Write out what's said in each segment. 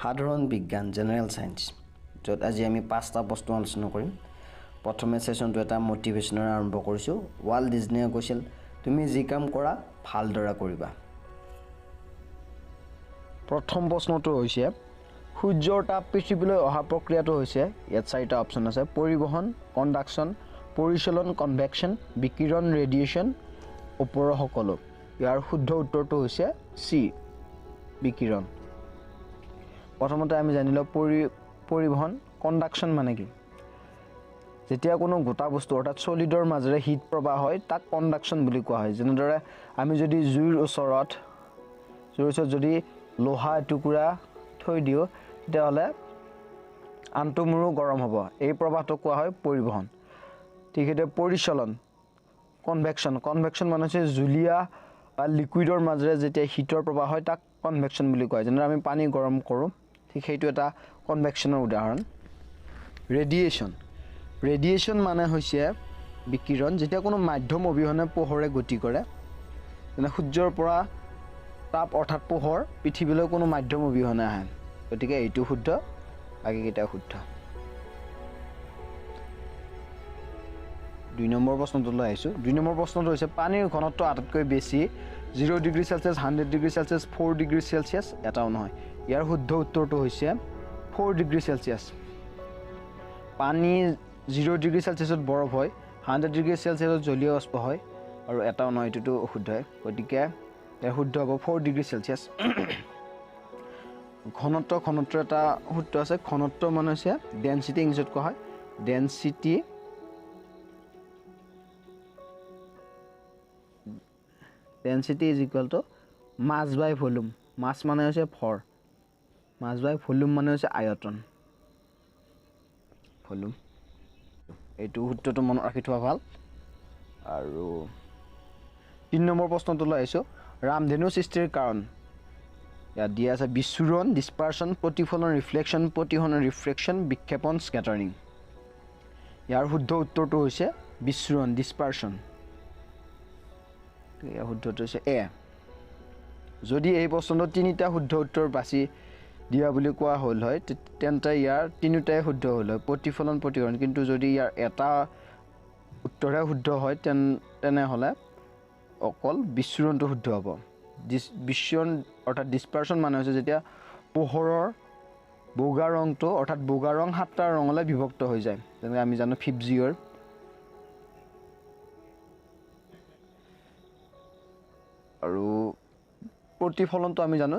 সাধাৰণ বিজ্ঞান general science য'ত আজি আমি পাঁচটা প্ৰশ্ন আলোচনা কৰিম প্ৰথমে সেশনটো এটা মোটিভেশনৰ আৰম্ভ কৰিছো ৱাল্ট ডিজনীয়ে কৈছিল তুমি যি কাম কৰা ভালদৰে কৰিবা প্ৰথম প্ৰশ্নটো হৈছে সূৰ্যৰ তাপ পৃথিৱীলৈ অহা প্ৰক্ৰিয়াটো হৈছে ইয়াত চাৰিটা অপচন আছে পৰিবহন কণ্ডাকচন পৰিচলন কনভেকচন বিকিৰণ ৰেডিয়েচন ওপৰৰ সকলো ইয়াৰ শুদ্ধ উত্তৰটো হৈছে সি বিকিৰণ প্ৰথমতে আমি জানিলো পৰিবহন কণ্ডাকচন মানে কি যেতিয়া কোনো গোটা বস্তু অৰ্থাৎ সলিডৰ মাজেৰে হিট প্ৰবাহ হয় তাক কণ্ডাকচন বুলি কোৱা হয় যেনেদৰে আমি যদি জুইৰ ওচৰত যদি লোহা টুকুৰা থৈ দিও তেতিয়াহলে আন্তমুৰো গৰম হ'ব এই প্ৰবাহটো কোৱা হয় পৰিবহন ঠিক আছে পৰিচলন কনভেকচন মানে হৈছে জুলীয়া বা লিকুইডৰ মাজেৰে যেতিয়া হিটৰ প্ৰবাহ হয় তাক কনভেকচন বুলি কয় যেনে আমি পানী গৰম কৰো ঠিক সেইটো এটা কনভেকচনৰ উদাহৰণ ৰেডিয়েচন মানে হৈছে বিকিৰণ যেতিয়া কোনো মাধ্যম অবিহনে পোহৰে গতি কৰে যেনে সূৰ্যৰ পৰা তাপ অৰ্থাৎ পোহৰ পৃথিৱীলৈ কোনো মাধ্যম অবিহনে আহে গতিকে এইটো শুদ্ধ বাকিকেইটা শুদ্ধ 2 নম্বৰ প্ৰশ্নটোলৈ আহিছো 2 নম্বৰ প্ৰশ্নটো হৈছে পানীৰ ঘনত্ব আটাইতকৈ বেছি 0 degree Celsius 100 degree Celsius 4 degree Celsius এটাও নহয় ইয়াৰ শুদ্ধ উত্তৰটো হৈছে 4 ডিগ্ৰী সেলসিয়াস পানী 0 ডিগ্ৰী সেলসিয়াসত বৰফ হয় 100 ডিগ্ৰী সেলসিয়াসত জলীয় বাষ্প হয় আৰু এটাও নহয় এটো অশুদ্ধ হয় গতিকে ইয়াৰ শুদ্ধ হ'ব 4 ডিগ্ৰী সেলসিয়াস ঘনত্ব এটা সূত্ৰ আছে ঘনত্ব মানে হৈছে ডেনসিটি ইংলিছত কোৱা হয় density is equal to mass by volume mass মানে হৈছে ভৰ mass by volume মানে হৈছে আয়তন ভলিউম এইটো সূত্ৰটো মনত ৰাখি থোৱা ভাল আৰু 3 নম্বৰ প্ৰশ্নটো লৈ আইছো ৰামধেনু সৃষ্টিৰ কাৰণ ইয়াত দিয়া আছে বিচ্ছুৰণ ডিসপাৰশন প্ৰতিফলন ৰিফ্লেকশন বিক্ষেপণ স্ক্যাটাৰিং ইয়াৰ শুদ্ধ উত্তৰটো হৈছে বিচ্ছুৰণ ডিসপাৰশন ইয়াৰ শুদ্ধটো হৈছে এ যদি এই প্ৰশ্নটো তিনিটা শুদ্ধ উত্তৰ বাছি দিয়া বুলি কোৱা হ'ল হয় তেন্তে ইয়াৰ তিনিটাই শুদ্ধ হ'ল হয় প্ৰতিফলন কিন্তু যদি ইয়াৰ এটা উত্তৰহে শুদ্ধ হয় তেনে হলে অকল বিচ্ছুৰণটো শুদ্ধ হ'ব বিচ্ছুৰণ অৰ্থাৎ ডিসপাৰশন মানে হৈছে যেতিয়া পোহৰৰ বগা ৰংটো অৰ্থাৎ বগা ৰং সাতটা ৰঙলৈ বিভক্ত হৈ যায় যেনে আমি জানো 5Gৰ আৰু প্ৰতিফলনটো আমি জানো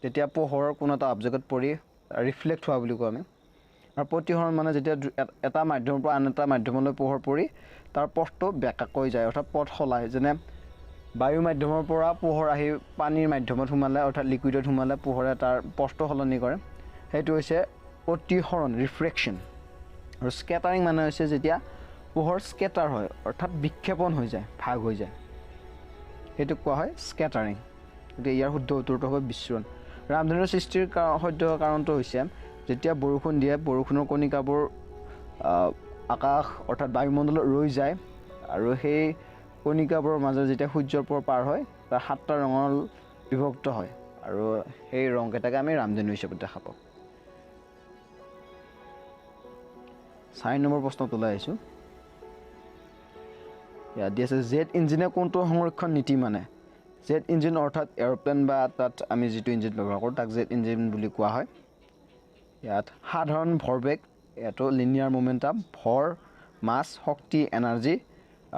যেতিয়া পোহৰৰ কোনো এটা অবজেক্টত পৰি ৰিফ্লেক্ট হোৱা বুলি কওঁ আমি আৰু প্ৰতিফলন মানে যেতিয়া এটা মাধ্যমৰ পৰা আন এটা মাধ্যমলৈ পোহৰ পৰি তাৰ পথটো বেকাকৈ যায় অৰ্থাৎ পথ সলায় যেনে বায়ু মাধ্যমৰ পৰা পোহৰ আহি পানীৰ মাধ্যমত সোমালে অৰ্থাৎ লিকুইডত সোমালে পোহৰে তাৰ পথটো সলনি কৰে সেইটো হৈছে প্ৰতিসৰণ ৰিফ্ৰেকশন আৰু স্ক্যাটাৰিং মানে হৈছে যেতিয়া পোহৰ স্ক্যাটাৰ হয় অৰ্থাৎ বিক্ষেপণ হৈ যায় ভাগ হৈ যায় সেইটো কোৱা হয় স্ক্যাটাৰিং গতিকে ইয়াৰ শুদ্ধ উত্তৰটো হ'ব বিচ্ছুৰণ ৰামধেনুৰ সৃষ্টিৰ সত্য কাৰণটো হৈছে যেতিয়া বৰষুণ দিয়ে বৰষুণৰ কণিকাবোৰ আকাশ অৰ্থাৎ বায়ুমণ্ডলত ৰৈ যায় আৰু সেই কণিকাবোৰৰ মাজে যেতিয়া সূৰ্যৰ পৰা পাৰ হয় তাৰ সাতটা ৰঙৰ বিভক্ত হয় আৰু সেই ৰংকেইটাকে আমি ৰামধেনু হিচাপে দেখা পাওঁ 4 নম্বৰ প্ৰশ্নটো লৈ আহিছো ইয়াত দিয়া আছে জেট ইঞ্জিনে কোনটো সংৰক্ষণ নীতি মানে জেট ইঞ্জিন অৰ্থাৎ এৰোপ্লেন বা তাত আমি যেটো ইঞ্জিন ব্যৱহাৰ কৰোঁ তাক জেট ইঞ্জিন বুলি কোৱা হয় ইয়াত সাধাৰণ ভৰবেগ এটো লিনিয়াৰ মোমেন্টাম ভৰ মাছ শক্তি এনাৰ্জি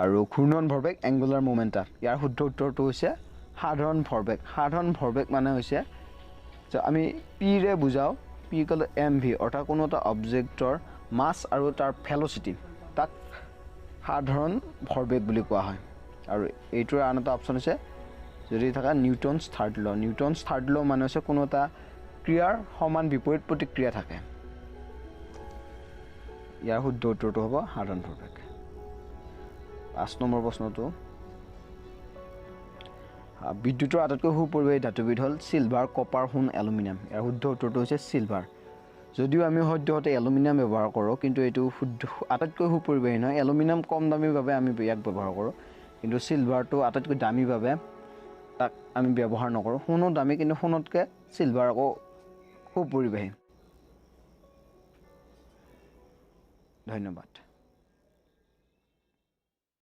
আৰু ঘূৰ্ণন ভৰবেগ এংগুলাৰ মোমেন্টাম ইয়াৰ শুদ্ধ উত্তৰটো হৈছে সাধাৰণ ভৰবেগ মানে হৈছে যে আমি p ৰে বুজাও p = mv অৰ্থাৎ কোনো এটা অবজেক্টৰ মাছ আৰু তাৰ ভেলোচিটি তাক সাধাৰণ ভৰবেগ বুলি কোৱা হয় আৰু এইটোৰ আন এটা অপচন আছে যদি থকা নিউটনছ থাৰ্ড ল মানে হৈছে কোনো এটা ক্ৰিয়াৰ সমান বিপৰীত প্ৰতিক্ৰিয়া থাকে ইয়াৰ শুদ্ধ উত্তৰটো হ'ব সাধাৰণ ভৰবেগ 5 নম্বৰ প্ৰশ্নটো বিদ্যুতৰ আটাইতকৈ সুপৰিবাহী ধাতুবিধ হ'ল সিলভাৰ কপাৰ সোণ এলুমিনিয়াম ইয়াৰ শুদ্ধ উত্তৰটো হৈছে সিলভাৰ যদিও আমি সদ্যহতে এলুমিনিয়াম ব্যৱহাৰ কৰোঁ কিন্তু এইটো শুদ্ধ আটাইতকৈ সুপৰিবাহী নহয় এলুমিনিয়াম কম দামীৰ বাবে আমি ইয়াক ব্যৱহাৰ কৰোঁ কিন্তু সিলভাৰটো আটাইতকৈ দামীৰ বাবে তাক আমি ব্যৱহাৰ নকৰোঁ সোণো দামী কিন্তু সোণতকৈ সিলভাৰ আকৌ সুপৰিবাহী। ধন্যবাদ।